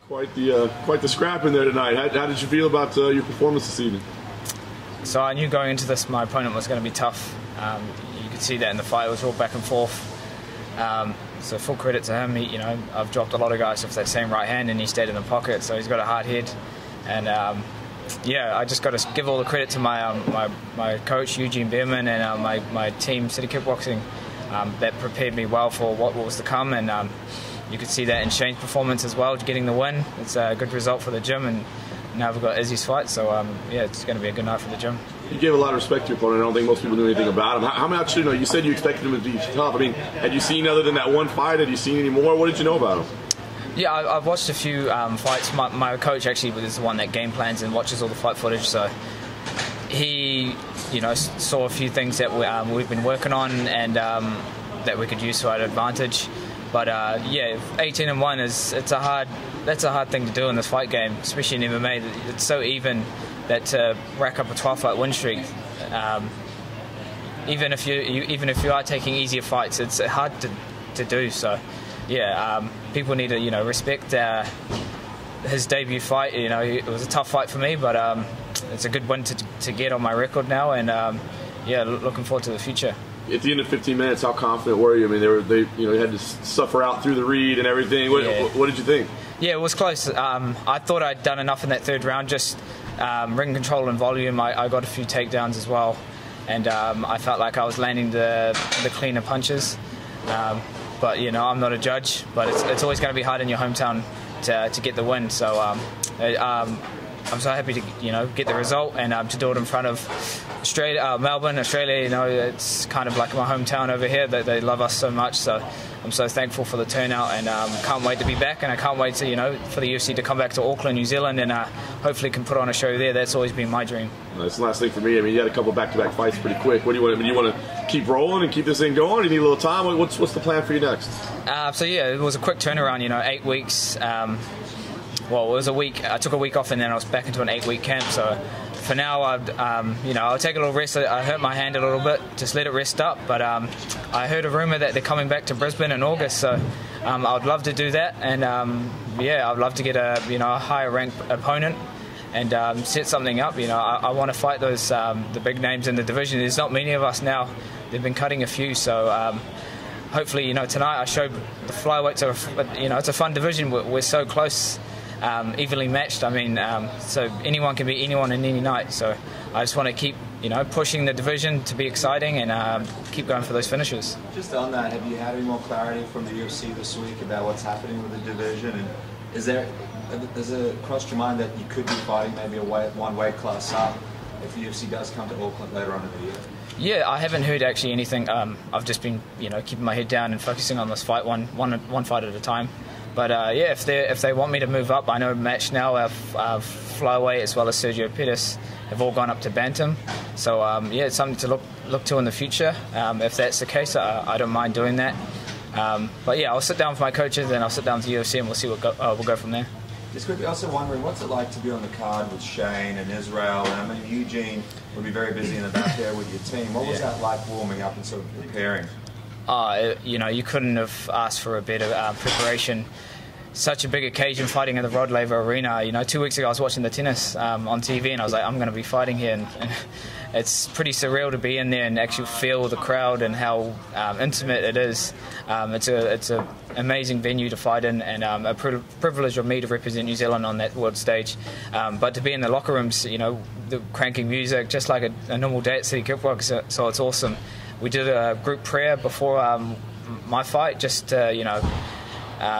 Quite the scrap in there tonight. How did you feel about your performance this evening? So I knew going into this my opponent was going to be tough. You could see that in the fight. It was all back and forth. So full credit to him. I've dropped a lot of guys off that same right hand, and he stayed in the pocket. So he's got a hard head. And yeah, I just got to give all the credit to my coach Eugene Behrman and my team City Kickboxing that prepared me well for what was to come. And you could see that in Shane's performance as well, getting the win. It's a good result for the gym, and now we've got Izzy's fight, so yeah, it's going to be a good night for the gym. You gave a lot of respect to your opponent. I don't think most people knew anything about him. How much, you said you expected him to be tough. I mean, had you seen, other than that one fight, had you seen any more? What did you know about him? Yeah, I've watched a few fights. My coach actually is the one that game plans and watches all the fight footage, so he saw a few things that we've been working on and that we could use to our advantage. But yeah, 18-1 that's a hard thing to do in this fight game, especially in MMA. It's so even that to rack up a 12-fight win streak, even if you are taking easier fights, it's hard to do. So yeah, people need to respect his debut fight. It was a tough fight for me, but it's a good win to get on my record now, and yeah, looking forward to the future. At the end of 15 minutes, how confident were you? I mean, they had to suffer out through the read and everything. What did you think? Yeah, it was close. I thought I'd done enough in that third round, just ring control and volume. I got a few takedowns as well, and I felt like I was landing the cleaner punches. But I'm not a judge, but it's always going to be hard in your hometown to get the win. So I'm so happy to get the result and to do it in front of Melbourne, Australia. It's kind of like my hometown over here. They love us so much, so I'm so thankful for the turnout, and can't wait to be back, and I can't wait to for the UFC to come back to Auckland, New Zealand, and hopefully can put on a show there. That's always been my dream. That's the last thing for me. I mean, you had a couple back-to-back fights pretty quick. What do you want? You want to keep rolling and keep this thing going? Do you need a little time? What's the plan for you next? So yeah, it was a quick turnaround. 8 weeks. Well, it was a week. I took a week off, and then I was back into an 8-week camp. So for now, I'll take a little rest. I hurt my hand a little bit, just let it rest up. But I heard a rumor that they're coming back to Brisbane in August, so I'd love to do that. And yeah, I'd love to get a higher ranked opponent and set something up. I want to fight those the big names in the division. There's not many of us now. They've been cutting a few, so hopefully tonight I showed the flyweights it's a fun division. We're so close. Evenly matched. I mean, so anyone can beat anyone in any night. So I just want to keep, pushing the division to be exciting and keep going for those finishes. Just on that, have you had any more clarity from the UFC this week about what's happening with the division? And does it crossed your mind that you could be fighting maybe one weight class up if the UFC does come to Auckland later on in the year? Yeah, I haven't heard actually anything. I've just been, keeping my head down and focusing on this fight one fight at a time. But yeah, if they want me to move up, I know Match now, our flyweight as well as Sergio Pettis have all gone up to bantam. So yeah, it's something to look to in the future. If that's the case, I don't mind doing that. But yeah, I'll sit down with my coaches and I'll sit down with the UFC and we'll see we'll go from there. Just quickly, also wondering, what's it like to be on the card with Shane and Israel? And I mean, Eugene would be very busy in the back there with your team. What was that like warming up and sort of preparing? You couldn't have asked for a better preparation. Such a big occasion, fighting in the Rod Laver Arena. 2 weeks ago I was watching the tennis on TV and I was like, I'm going to be fighting here. And it's pretty surreal to be in there and actually feel the crowd and how intimate it is. It's an amazing venue to fight in, and a privilege of me to represent New Zealand on that world stage. But to be in the locker rooms, the cranking music, just like a normal day at City Kickboxing, so it's awesome. We did a group prayer before my fight, just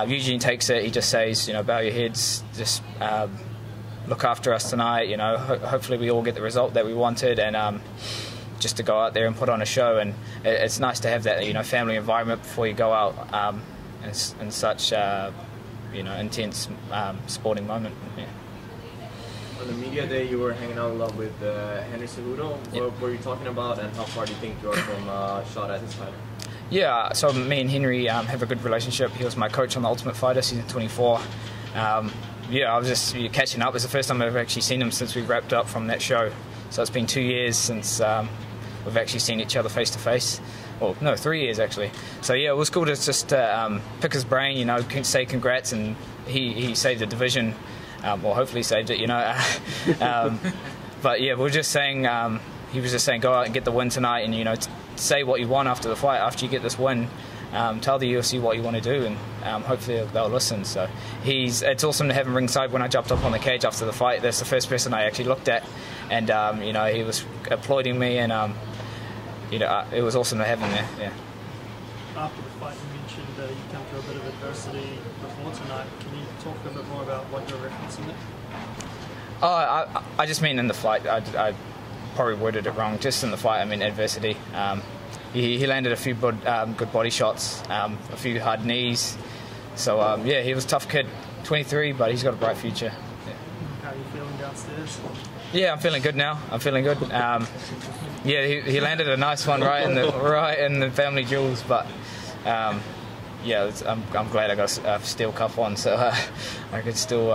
Eugene takes it, he just says, bow your heads, just look after us tonight, hopefully we all get the result that we wanted, and just to go out there and put on a show. And it's nice to have that, family environment before you go out in such, intense sporting moment. Yeah. On the media day, you were hanging out a lot with Henry Cejudo. Yep. What were you talking about, and how far do you think you are from shot at his title? Yeah, so me and Henry have a good relationship. He was my coach on The Ultimate Fighter, season 24. Yeah, I was just catching up. It's the first time I've actually seen him since we wrapped up from that show. So it's been 2 years since we've actually seen each other face to face. well, no, 3 years actually. So yeah, it was cool to just pick his brain, you know, say congrats, and he saved the division, well, hopefully saved it, you know. But yeah, we were just saying, he was just saying, go out and get the win tonight, and you know, say what you want after the fight. After you get this win, tell the UFC what you want to do, and hopefully they'll listen. So it's awesome to have him ringside. When I jumped up on the cage after the fight, that's the first person I actually looked at, and you know, he was applauding me, and you know, it was awesome to have him there. Yeah. After the fight, you mentioned you come through a bit of adversity before tonight. Can you talk a bit more about what you're referencing there? Oh, I just mean in the fight. I probably worded it wrong. Just in the fight, I mean adversity. He landed a few good body shots, a few hard knees. So yeah, he was a tough kid. 23, but he's got a bright future. Yeah. How are you feeling downstairs? Yeah, I'm feeling good now. I'm feeling good. Yeah, he landed a nice one right in the family jewels, but yeah, I'm glad I got a steel cup on, so I could still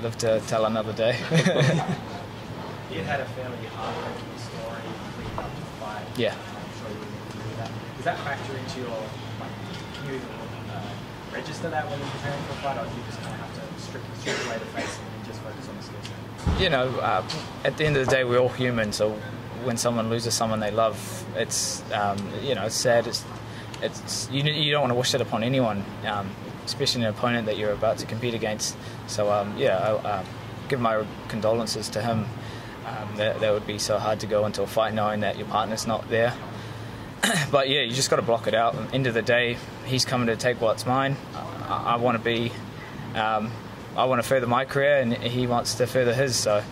live to tell another day. You had a fairly heartbreaking story leading up to the fight. Yeah. I'm sure you would agree with that. Does that factor into your, can you register that when you're preparing for a fight, or do you just kind of have to strip away the face and just focus on the skill set? You know, at the end of the day, we're all human, so when someone loses someone they love, it's you know, it's sad. It's you don't want to wish that upon anyone, especially an opponent that you're about to compete against. So yeah, I'll give my condolences to him. That would be so hard to go into a fight knowing that your partner's not there. But yeah, you just got to block it out. At the end of the day, he's coming to take what's mine. I want to be, I want to further my career, and he wants to further his. So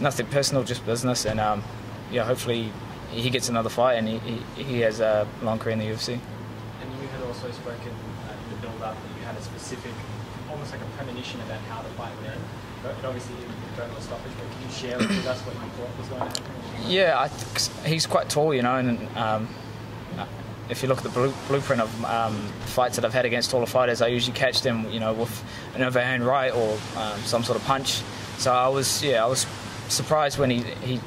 nothing personal, just business. And yeah, hopefully he gets another fight, and he has a long career in the UFC. And you had also spoken in the build-up that you had a specific, almost like a premonition about how the fight would end. But obviously you don't want to stop it, but can you share with us what you thought was going to happen? Yeah, he's quite tall, you know, and if you look at the blueprint of fights that I've had against taller fighters, I usually catch them, you know, with an overhand right or some sort of punch. So I was surprised when he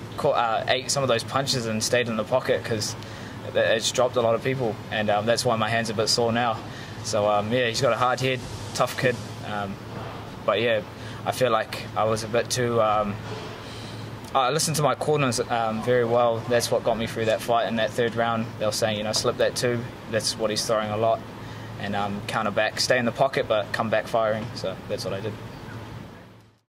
ate some of those punches and stayed in the pocket, because it's dropped a lot of people, and that's why my hand's a bit sore now. So yeah, he's got a hard head, tough kid, but yeah, I feel like I was a bit too. I listened to my corners very well. That's what got me through that fight. In that third round, they were saying, you know, slip that too. That's what he's throwing a lot, and counter back, stay in the pocket, but come back firing. So that's what I did.